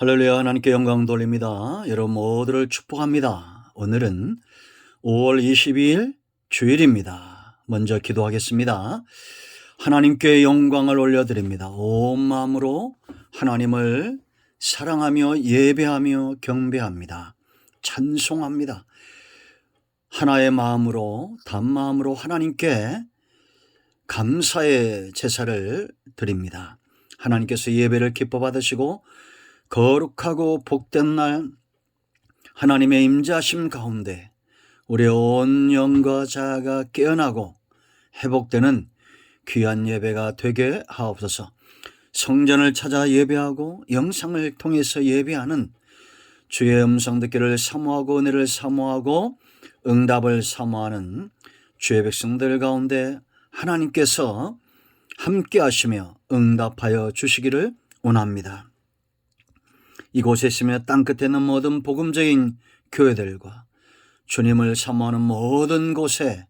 할렐루야. 하나님께 영광 돌립니다. 여러분 모두를 축복합니다. 오늘은 5월 22일 주일입니다. 먼저 기도하겠습니다. 하나님께 영광을 올려드립니다. 온 마음으로 하나님을 사랑하며 예배하며 경배합니다. 찬송합니다. 하나의 마음으로 단마음으로 하나님께 감사의 제사를 드립니다. 하나님께서 예배를 기뻐 받으시고 거룩하고 복된 날 하나님의 임재하심 가운데 우리의 온 영과 자아가 깨어나고 회복되는 귀한 예배가 되게 하옵소서. 성전을 찾아 예배하고 영상을 통해서 예배하는 주의 음성 듣기를 사모하고 은혜를 사모하고 응답을 사모하는 주의 백성들 가운데 하나님께서 함께 하시며 응답하여 주시기를 원합니다. 이곳에 있으며 땅끝에 있는 모든 복음적인 교회들과 주님을 사모하는 모든 곳에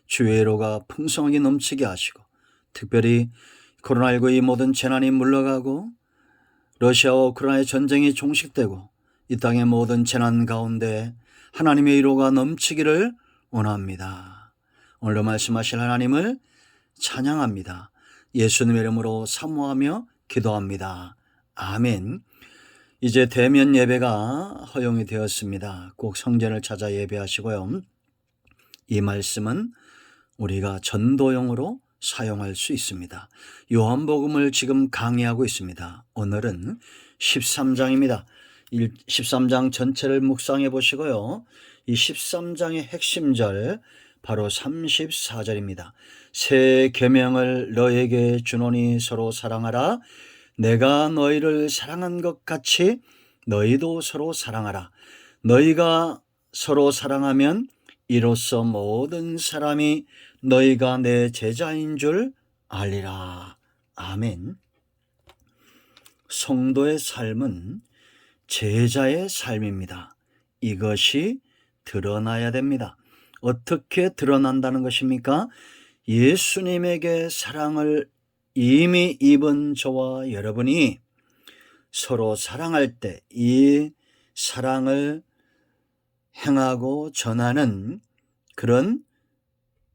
주의 애로가 풍성하게 넘치게 하시고, 특별히 코로나19 이 모든 재난이 물러가고 러시아와 우크라이나의 전쟁이 종식되고 이 땅의 모든 재난 가운데 하나님의 애로가 넘치기를 원합니다. 오늘도 말씀하실 하나님을 찬양합니다. 예수님의 이름으로 사모하며 기도합니다. 아멘. 이제 대면 예배가 허용이 되었습니다. 꼭 성전을 찾아 예배하시고요. 이 말씀은 우리가 전도용으로 사용할 수 있습니다. 요한복음을 지금 강의하고 있습니다. 오늘은 13장입니다. 13장 전체를 묵상해 보시고요. 이 13장의 핵심절 바로 34절입니다. 새 계명을 너에게 주노니 서로 사랑하라. 내가 너희를 사랑한 것 같이 너희도 서로 사랑하라. 너희가 서로 사랑하면 이로써 모든 사람이 너희가 내 제자인 줄 알리라. 아멘. 성도의 삶은 제자의 삶입니다. 이것이 드러나야 됩니다. 어떻게 드러난다는 것입니까? 예수님에게 사랑을 이미 입은 저와 여러분이 서로 사랑할 때 이 사랑을 행하고 전하는 그런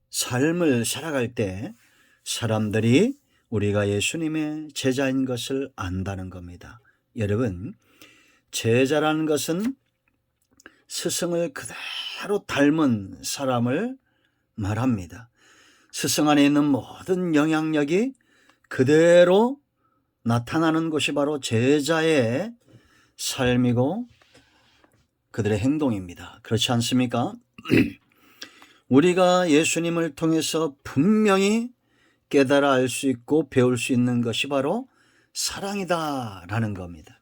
삶을 살아갈 때 사람들이 우리가 예수님의 제자인 것을 안다는 겁니다. 여러분, 제자라는 것은 스승을 그대로 닮은 사람을 말합니다. 스승 안에 있는 모든 영향력이 그대로 나타나는 것이 바로 제자의 삶이고 그들의 행동입니다. 그렇지 않습니까? 우리가 예수님을 통해서 분명히 깨달아 알 수 있고 배울 수 있는 것이 바로 사랑이다라는 겁니다.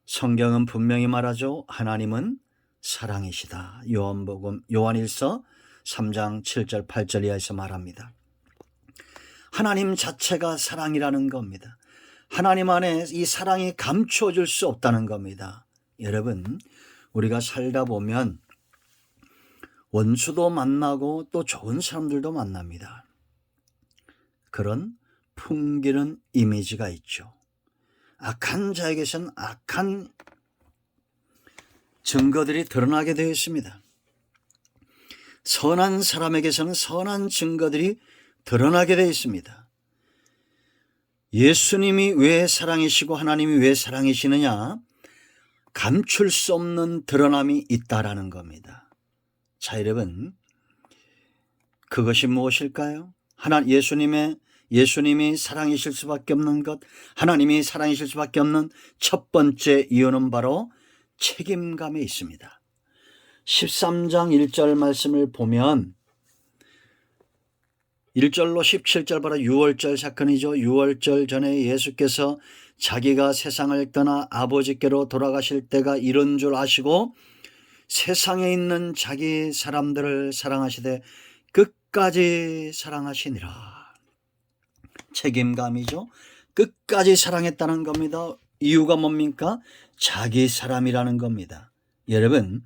성경은 분명히 말하죠. 하나님은 사랑이시다. 요한일서 3장 7절 8절 이하에서 말합니다. 하나님 자체가 사랑이라는 겁니다. 하나님 안에 이 사랑이 감추어질 수 없다는 겁니다. 여러분, 우리가 살다 보면 원수도 만나고 또 좋은 사람들도 만납니다. 그런 풍기는 이미지가 있죠. 악한 자에게서는 악한 증거들이 드러나게 되어 있습니다. 선한 사람에게서는 선한 증거들이 드러나게 되어 있습니다. 예수님이 왜 사랑이시고 하나님이 왜 사랑이시느냐? 감출 수 없는 드러남이 있다라는 겁니다. 자, 여러분, 그것이 무엇일까요? 예수님이 사랑이실 수밖에 없는 것, 하나님이 사랑이실 수밖에 없는 첫 번째 이유는 바로 책임감에 있습니다. 13장 1절 말씀을 보면 1절로 17절 바로 유월절 사건이죠. 유월절 전에 예수께서 자기가 세상을 떠나 아버지께로 돌아가실 때가 이런 줄 아시고 세상에 있는 자기 사람들을 사랑하시되 끝까지 사랑하시니라. 책임감이죠. 끝까지 사랑했다는 겁니다. 이유가 뭡니까? 자기 사람이라는 겁니다. 여러분,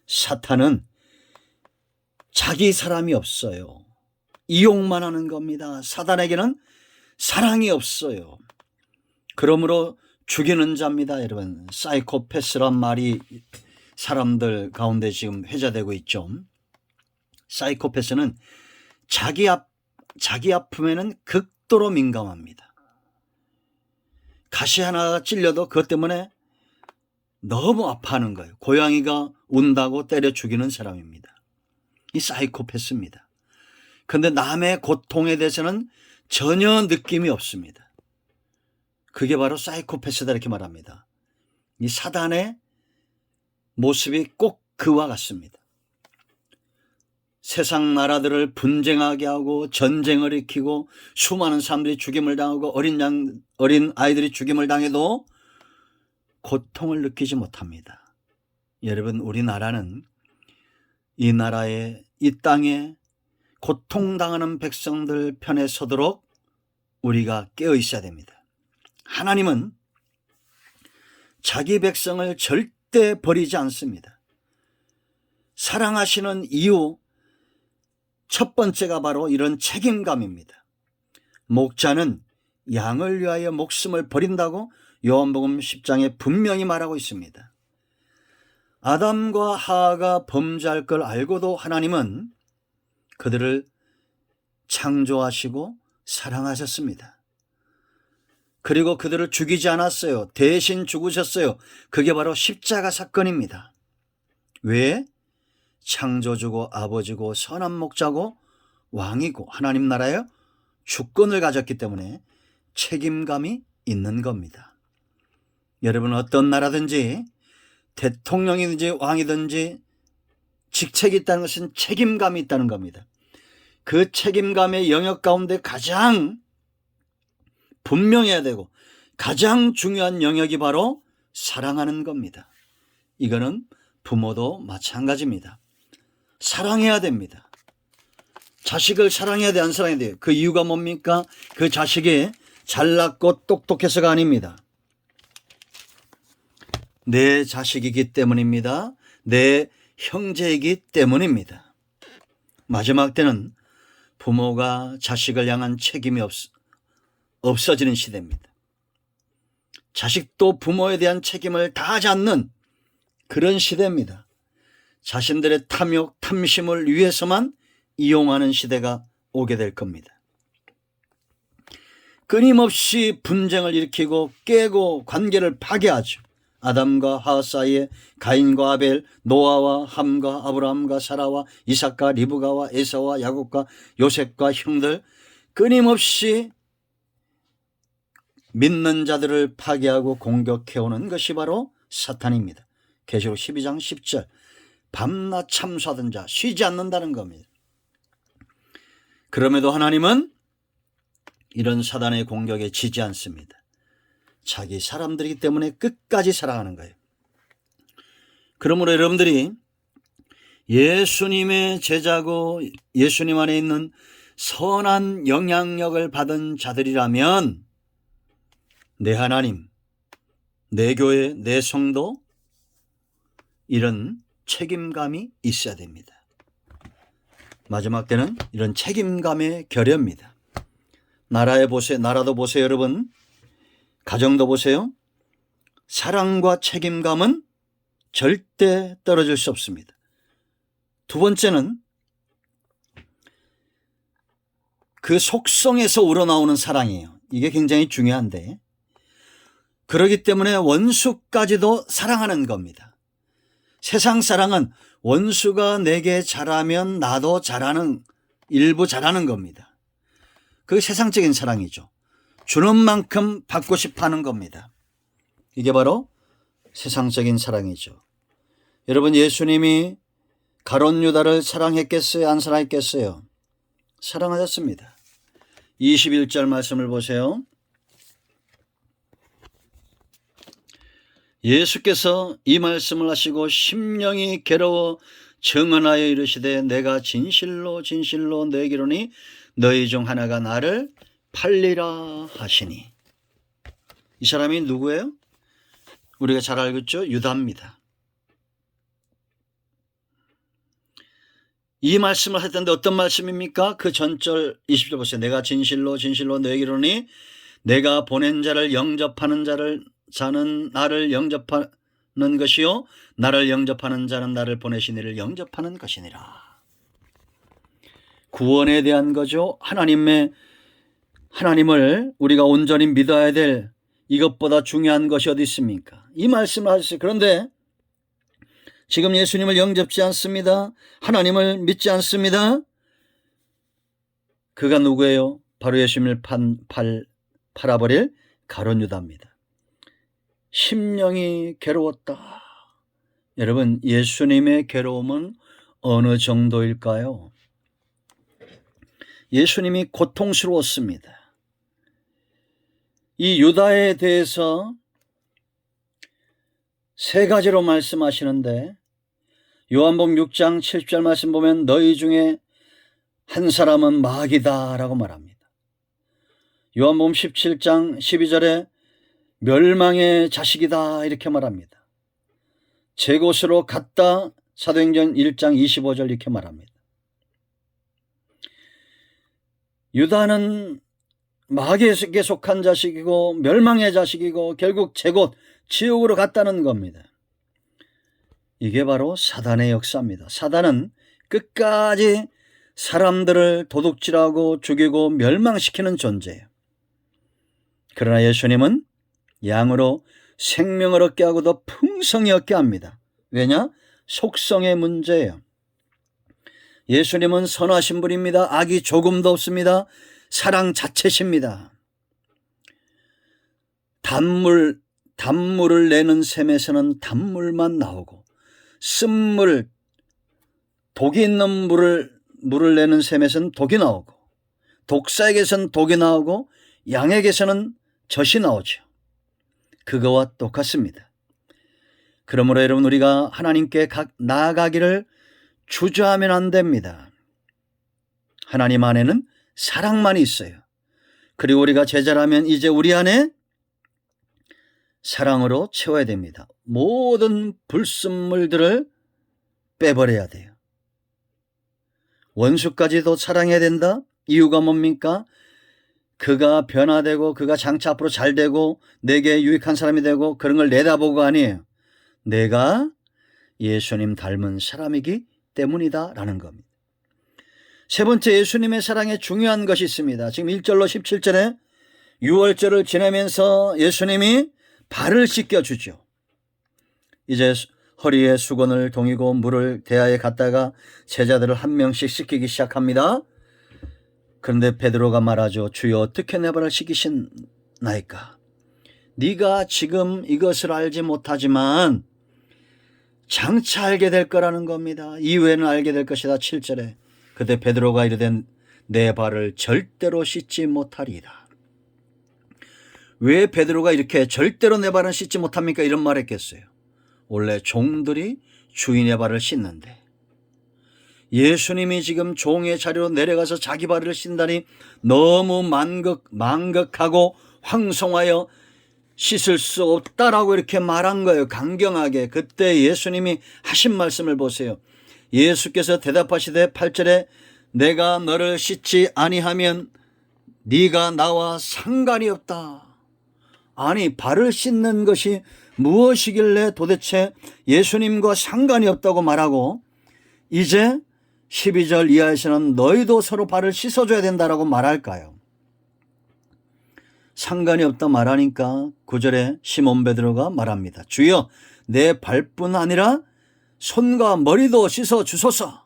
사탄은 자기 사람이 없어요. 이용만 하는 겁니다. 사단에게는 사랑이 없어요. 그러므로 죽이는 자입니다. 여러분, 사이코패스란 말이 사람들 가운데 지금 회자되고 있죠. 사이코패스는 자기 아픔에는 극도로 민감합니다. 가시 하나 찔려도 그것 때문에 너무 아파하는 거예요. 고양이가 운다고 때려 죽이는 사람입니다. 이 사이코패스입니다. 그런데 남의 고통에 대해서는 전혀 느낌이 없습니다. 그게 바로 사이코패스다 이렇게 말합니다. 이 사단의 모습이 꼭 그와 같습니다. 세상 나라들을 분쟁하게 하고 전쟁을 일으키고 수많은 사람들이 죽임을 당하고 어린 아이들이 죽임을 당해도 고통을 느끼지 못합니다. 여러분, 우리나라는 이 나라에, 이 땅에 고통당하는 백성들 편에 서도록 우리가 깨어 있어야 됩니다. 하나님은 자기 백성을 절대 버리지 않습니다. 사랑하시는 이유 첫 번째가 바로 이런 책임감입니다. 목자는 양을 위하여 목숨을 버린다고 요한복음 10장에 분명히 말하고 있습니다. 아담과 하와가 범죄할 걸 알고도 하나님은 그들을 창조하시고 사랑하셨습니다. 그리고 그들을 죽이지 않았어요. 대신 죽으셨어요. 그게 바로 십자가 사건입니다. 왜? 창조주고 아버지고 선한 목자고 왕이고 하나님 나라에 주권을 가졌기 때문에 책임감이 있는 겁니다. 여러분, 어떤 나라든지 대통령이든지 왕이든지 직책이 있다는 것은 책임감이 있다는 겁니다. 그 책임감의 영역 가운데 가장 분명해야 되고 가장 중요한 영역이 바로 사랑하는 겁니다. 이거는 부모도 마찬가지입니다. 사랑해야 됩니다. 자식을 사랑해야 돼, 안 사랑해야 돼요? 그 이유가 뭡니까? 그 자식이 잘났고 똑똑해서가 아닙니다. 내 자식이기 때문입니다. 내 형제이기 때문입니다. 마지막 때는 부모가 자식을 향한 책임이 없어지는 시대입니다. 자식도 부모에 대한 책임을 다하지 않는 그런 시대입니다. 자신들의 탐욕, 탐심을 위해서만 이용하는 시대가 오게 될 겁니다. 끊임없이 분쟁을 일으키고 깨고 관계를 파괴하죠. 아담과 하와 사이에 가인과 아벨, 노아와 함과 아브라함과 사라와 이삭과 리브가와 에사와 야곱과 요셉과 형들, 끊임없이 믿는 자들을 파괴하고 공격해오는 것이 바로 사탄입니다. 계시록 12장 10절, 밤낮 참수하던 자, 쉬지 않는다는 겁니다. 그럼에도 하나님은 이런 사단의 공격에 지지 않습니다. 자기 사람들이기 때문에 끝까지 사랑하는 거예요. 그러므로 여러분들이 예수님의 제자고 예수님 안에 있는 선한 영향력을 받은 자들이라면 내 하나님, 내 교회, 내 성도, 이런 책임감이 있어야 됩니다. 마지막 때는 이런 책임감의 결여입니다. 나라도 보세요, 여러분. 가정도 보세요. 사랑과 책임감은 절대 떨어질 수 없습니다. 두 번째는 그 속성에서 우러나오는 사랑이에요. 이게 굉장히 중요한데, 그렇기 때문에 원수까지도 사랑하는 겁니다. 세상 사랑은 원수가 내게 잘하면 나도 잘하는, 일부 잘하는 겁니다. 그게 세상적인 사랑이죠. 주는 만큼 받고 싶어 하는 겁니다. 이게 바로 세상적인 사랑이죠. 여러분, 예수님이 가룟 유다를 사랑했겠어요? 안 사랑했겠어요? 사랑하셨습니다. 21절 말씀을 보세요. 예수께서 이 말씀을 하시고 심령이 괴로워 정언하여 이르시되 내가 진실로 진실로 너에게 이르노니 너희 중 하나가 나를 팔리라 하시니. 이 사람이 누구예요? 우리가 잘 알고 있죠? 유다입니다. 이 말씀을 했던데 어떤 말씀입니까? 그 전절 20절 보세요. 내가 진실로 진실로 너에게 이르노니 내가 보낸 자를 영접하는 자를 자는 나를 영접하는 것이요 나를 영접하는 자는 나를 보내신 이를 영접하는 것이니라. 구원에 대한 거죠. 하나님을 우리가 온전히 믿어야 될 이것보다 중요한 것이 어디 있습니까? 이 말씀을 하셨어요. 그런데 지금 예수님을 영접지 않습니다. 하나님을 믿지 않습니다. 그가 누구예요? 바로 예수님을 팔아버릴 가룟 유다입니다. 심령이 괴로웠다. 여러분, 예수님의 괴로움은 어느 정도일까요? 예수님이 고통스러웠습니다. 이 유다에 대해서 세 가지로 말씀하시는데 요한복음 6장 7절 말씀 보면 너희 중에 한 사람은 마귀다 라고 말합니다. 요한복음 17장 12절에 멸망의 자식이다 이렇게 말합니다. 제 곳으로 갔다 사도행전 1장 25절 이렇게 말합니다. 유다는 마귀에게 속한 자식이고 멸망의 자식이고 결국 제 곳 지옥으로 갔다는 겁니다. 이게 바로 사단의 역사입니다. 사단은 끝까지 사람들을 도둑질하고 죽이고 멸망시키는 존재예요. 그러나 예수님은 양으로 생명을 얻게 하고 더 풍성히 얻게 합니다. 왜냐? 속성의 문제예요. 예수님은 선하신 분입니다. 악이 조금도 없습니다. 사랑 자체십니다. 단물을 내는 샘에서는 단물만 나오고 쓴물, 독이 있는 물을 내는 샘에서는 독이 나오고 독사에게서는 독이 나오고 양에게서는 젖이 나오죠. 그거와 똑같습니다. 그러므로 여러분 우리가 하나님께 나아가기를 주저하면 안 됩니다. 하나님 안에는 사랑만 있어요. 그리고 우리가 제자라면 이제 우리 안에 사랑으로 채워야 됩니다. 모든 불순물들을 빼버려야 돼요. 원수까지도 사랑해야 된다? 이유가 뭡니까? 그가 변화되고 그가 장차 앞으로 잘되고 내게 유익한 사람이 되고 그런 걸 내다보고가 아니에요. 내가 예수님 닮은 사람이기 때문이다 라는 겁니다. 세 번째, 예수님의 사랑에 중요한 것이 있습니다. 지금 1절로 17절에 유월절을 지내면서 예수님이 발을 씻겨주죠. 이제 허리에 수건을 동이고 물을 대야에 갖다가 제자들을 한 명씩 씻기기 시작합니다. 그런데 베드로가 말하죠. 주여 어떻게 내 발을 씻기시나이까? 네가 지금 이것을 알지 못하지만 장차 알게 될 거라는 겁니다. 이후에는 알게 될 것이다. 7절에 그때 베드로가 이르되 내 발을 절대로 씻지 못하리라. 왜 베드로가 이렇게 절대로 내 발은 씻지 못합니까? 이런 말 했겠어요. 원래 종들이 주인의 발을 씻는데 예수님이 지금 종의 자리로 내려가서 자기 발을 씻다니 너무 망극하고 황송하여 씻을 수 없다라고 이렇게 말한 거예요. 강경하게. 그때 예수님이 하신 말씀을 보세요. 예수께서 대답하시되 8절에 내가 너를 씻지 아니하면 네가 나와 상관이 없다. 아니, 발을 씻는 것이 무엇이길래 도대체 예수님과 상관이 없다고 말하고 이제 12절 이하에서는 너희도 서로 발을 씻어줘야 된다라고 말할까요? 상관이 없다 말하니까 9절에 시몬 베드로가 말합니다. 주여 내 발뿐 아니라 손과 머리도 씻어 주소서.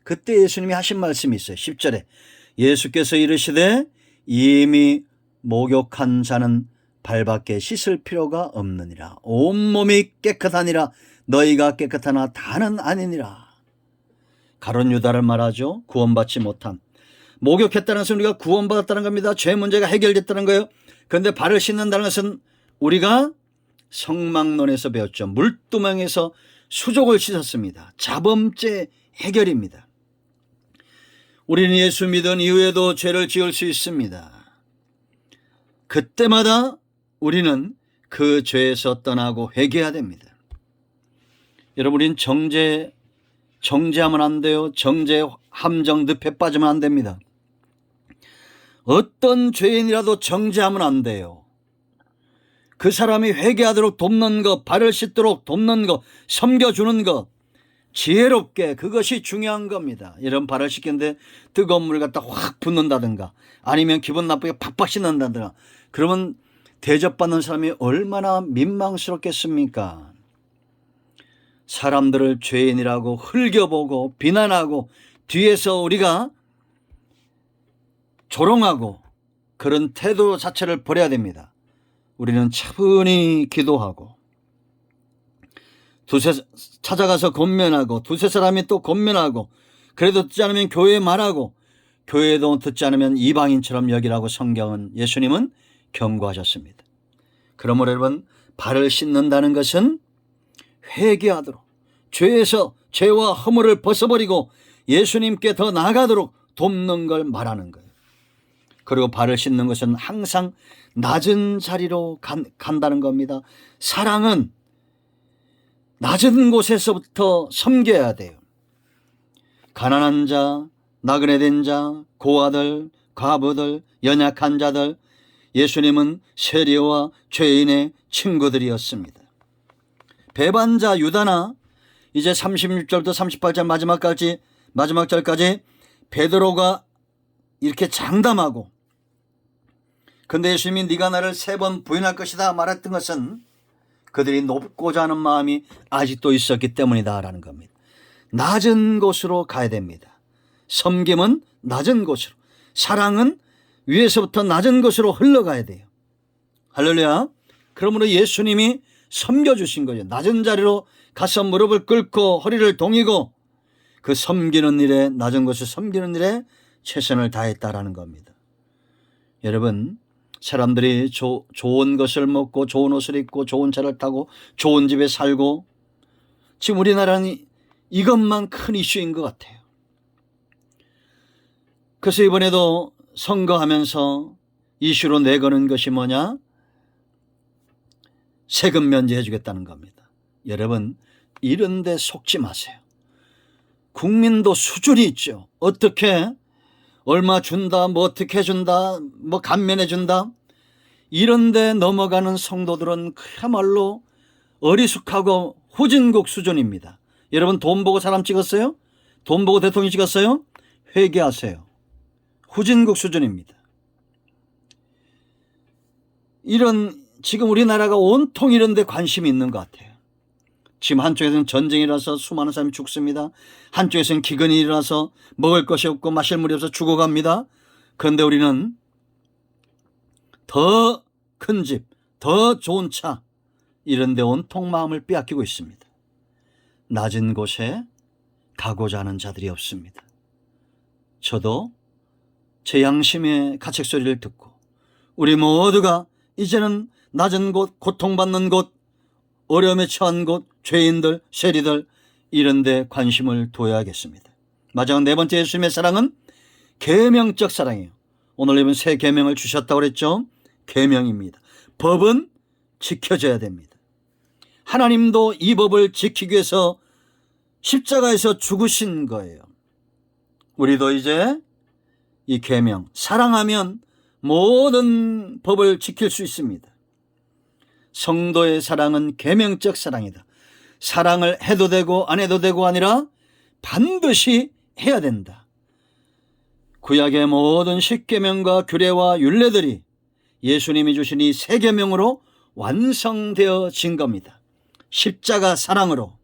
그때 예수님이 하신 말씀이 있어요. 10절에 예수께서 이르시되 이미 목욕한 자는 발밖에 씻을 필요가 없느니라. 온몸이 깨끗하니라. 너희가 깨끗하나 다는 아니니라. 가룟 유다를 말하죠. 구원받지 못한. 목욕했다는 것은 우리가 구원받았다는 겁니다. 죄 문제가 해결됐다는 거예요. 그런데 발을 씻는다는 것은 우리가 성막론에서 배웠죠. 물두멍에서 수족을 씻었습니다. 자범죄 해결입니다. 우리는 예수 믿은 이후에도 죄를 지을 수 있습니다. 그때마다 우리는 그 죄에서 떠나고 회개해야 됩니다. 여러분, 우리는 정죄하면 안 돼요. 정죄 함정 늪에 빠지면 안 됩니다. 어떤 죄인이라도 정죄하면 안 돼요. 그 사람이 회개하도록 돕는 것, 발을 씻도록 돕는 것, 섬겨주는 것, 지혜롭게, 그것이 중요한 겁니다. 이런 발을 씻기는데 뜨거운 물 갖다 확 붓는다든가 아니면 기분 나쁘게 팍팍 씻는다든가 그러면 대접받는 사람이 얼마나 민망스럽겠습니까? 사람들을 죄인이라고 흘겨보고 비난하고 뒤에서 우리가 조롱하고 그런 태도 자체를 버려야 됩니다. 우리는 차분히 기도하고 찾아가서 권면하고 두세 사람이 또 권면하고 그래도 듣지 않으면 교회에 말하고 교회도 듣지 않으면 이방인처럼 여기라고 성경은 예수님은 경고하셨습니다. 그러므로 여러분 발을 씻는다는 것은 회개하도록 죄와 허물을 벗어버리고 예수님께 더 나아가도록 돕는 걸 말하는 거예요. 그리고 발을 씻는 것은 항상 낮은 자리로 간다는 겁니다. 사랑은 낮은 곳에서부터 섬겨야 돼요. 가난한 자, 나그네 된 자, 고아들, 과부들, 연약한 자들, 예수님은 세리와 죄인의 친구들이었습니다. 배반자 유다나 이제 36절부터 38절 마지막 절까지 베드로가 이렇게 장담하고 근데 예수님이 네가 나를 3번 부인할 것이다 말했던 것은 그들이 높고자 하는 마음이 아직도 있었기 때문이다 라는 겁니다. 낮은 곳으로 가야 됩니다. 섬김은 낮은 곳으로, 사랑은 위에서부터 낮은 곳으로 흘러가야 돼요. 할렐루야. 그러므로 예수님이 섬겨주신 거죠. 낮은 자리로 가서 무릎을 꿇고 허리를 동이고 그 섬기는 일에, 낮은 곳을 섬기는 일에 최선을 다했다라는 겁니다. 여러분, 사람들이 좋은 것을 먹고 좋은 옷을 입고 좋은 차를 타고 좋은 집에 살고 지금 우리나라는 이것만 큰 이슈인 것 같아요. 그래서 이번에도 선거하면서 이슈로 내거는 것이 뭐냐? 세금 면제해 주겠다는 겁니다. 여러분, 이런 데 속지 마세요. 국민도 수준이 있죠. 어떻게 얼마 준다, 뭐 어떻게 준다, 뭐 감면해 준다, 이런 데 넘어가는 성도들은 그야말로 어리숙하고 후진국 수준입니다. 여러분, 돈 보고 사람 찍었어요? 돈 보고 대통령 찍었어요? 회개하세요. 후진국 수준입니다. 지금 우리나라가 온통 이런 데 관심이 있는 것 같아요. 지금 한쪽에서는 전쟁이 일어나서 수많은 사람이 죽습니다. 한쪽에서는 기근이 일어나서 먹을 것이 없고 마실 물이 없어서 죽어갑니다. 그런데 우리는 더 큰 집, 더 좋은 차 이런 데 온통 마음을 빼앗기고 있습니다. 낮은 곳에 가고자 하는 자들이 없습니다. 저도 제 양심의 가책 소리를 듣고 우리 모두가 이제는 낮은 곳, 고통받는 곳, 어려움에 처한 곳, 죄인들, 세리들 이런 데 관심을 둬야겠습니다. 마지막 4번째 예수님의 사랑은 계명적 사랑이에요. 오늘 이번 새 계명을 주셨다고 그랬죠. 계명입니다. 법은 지켜져야 됩니다. 하나님도 이 법을 지키기 위해서 십자가에서 죽으신 거예요. 우리도 이제 이 계명, 사랑하면 모든 법을 지킬 수 있습니다. 성도의 사랑은 계명적 사랑이다. 사랑을 해도 되고 안 해도 되고 아니라 반드시 해야 된다. 구약의 모든 십계명과 규례와 율례들이 예수님이 주신 이 새 계명으로 완성되어진 겁니다. 십자가 사랑으로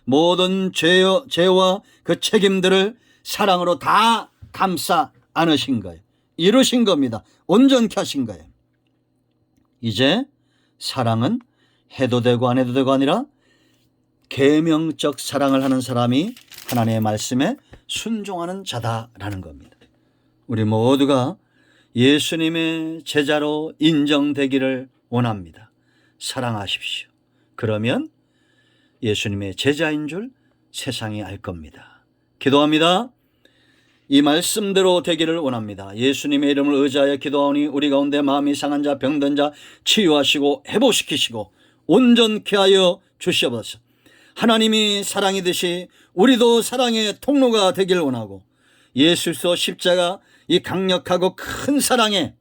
모든 죄와 그 책임들을 사랑으로 다 감싸 안으신 거예요. 이루신 겁니다. 온전케 하신 거예요. 이제 사랑은 해도 되고 안 해도 되고 아니라 계명적 사랑을 하는 사람이 하나님의 말씀에 순종하는 자다라는 겁니다. 우리 모두가 예수님의 제자로 인정되기를 원합니다. 사랑하십시오. 그러면 예수님의 제자인 줄 세상이 알 겁니다. 기도합니다. 이 말씀대로 되기를 원합니다. 예수님의 이름을 의지하여 기도하오니 우리 가운데 마음이 상한 자, 병든 자 치유하시고 회복시키시고 온전케 하여 주시옵소서. 하나님이 사랑이듯이 우리도 사랑의 통로가 되기를 원하고 예수께서 십자가 이 강력하고 큰 사랑의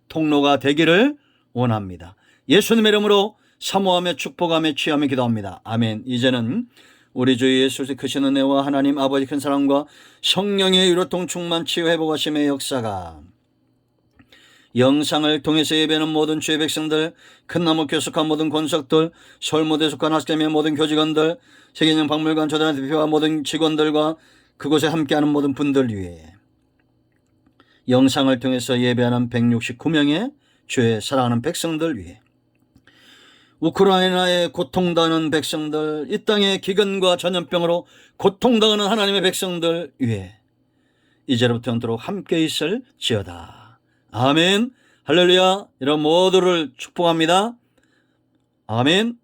통로가 되기를 원합니다. 예수님의 이름으로 사모하며 축복하며 취하며 기도합니다. 아멘. 이제는 우리 주 예수의 크신 은혜와 하나님 아버지 큰 사랑과 성령의 유로통 충만 치유 회복하심의 역사가 영상을 통해서 예배하는 모든 주의 백성들, 큰나무 교속한 모든 권석들, 서울무대에 속한 하스템의 모든 교직원들, 세계인형 박물관 조단한 대표와 모든 직원들과 그곳에 함께하는 모든 분들 위해 영상을 통해서 예배하는 169명의 주의 사랑하는 백성들 위해 우크라이나에 고통당하는 백성들, 이 땅의 기근과 전염병으로 고통당하는 하나님의 백성들 위해 이제부터 영원토록 함께 있을지어다. 아멘. 할렐루야. 이런 모두를 축복합니다. 아멘.